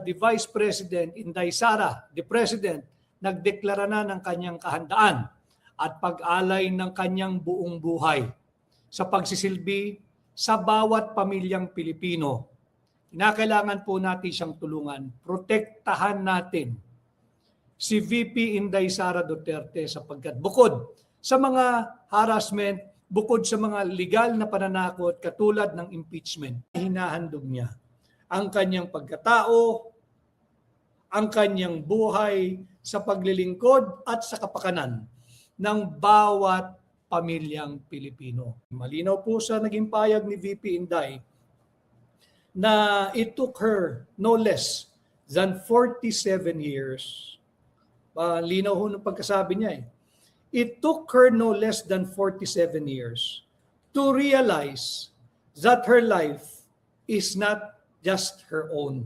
the Vice President Inday Sara, the President, nagdeklara na ng kanyang kahandaan at pag-alay ng kanyang buong buhay sa pagsisilbi sa bawat pamilyang Pilipino. Kinakailangan po natin siyang tulungan. Protektahan natin si VP Inday Sara Duterte sapagkat bukod sa mga harassment, bukod sa mga legal na pananakot katulad ng impeachment, hinahandog niya ang kanyang pagkatao, ang kanyang buhay sa paglilingkod at sa kapakanan ng bawat pamilyang Pilipino. Malinaw po sa naging payag ni VP Inday na it took her no less than 47 years. Linaw ho ng pagkasabi niya eh. It took her no less than 47 years to realize that her life is not just her own.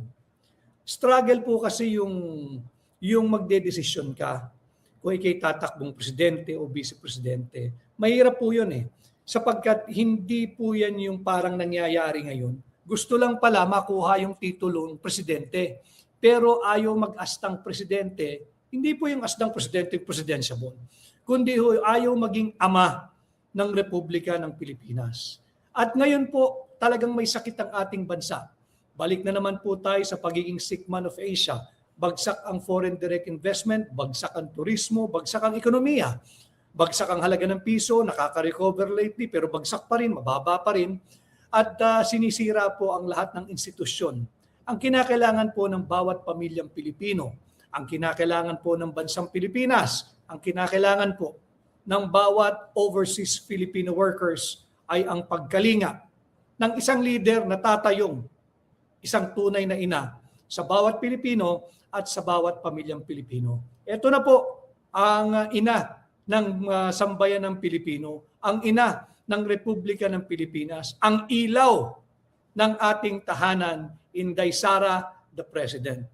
Struggle po kasi yung magdedesisyon ka kung ikay tatakbong presidente o vice-presidente. Mahirap po yun eh. Sapagkat hindi po yan yung parang nangyayari ngayon. Gusto lang pala makuha yung titulong presidente. Pero ayaw mag-astang presidente. Hindi po yung astang presidente yung presidentiable. Kundi ayaw maging ama ng Republika ng Pilipinas. At ngayon po talagang may sakit ang ating bansa. Balik na naman po tayo sa pagiging sick man of Asia. Bagsak ang foreign direct investment, bagsak ang turismo, bagsak ang ekonomiya. Bagsak ang halaga ng piso, nakaka-recover lately pero bagsak pa rin, mababa pa rin. At sinisira po ang lahat ng institusyon. Ang kinakailangan po ng bawat pamilyang Pilipino, ang kinakailangan po ng bansang Pilipinas, ang kinakailangan po ng bawat overseas Filipino workers ay ang pagkalinga ng isang leader na tatayong isang tunay na ina sa bawat Pilipino at sa bawat pamilyang Pilipino. Ito na po ang ina ng sambayan ng Pilipino, ang ina ng Republika ng Pilipinas, ang ilaw ng ating tahanan, Inday Sara, the President.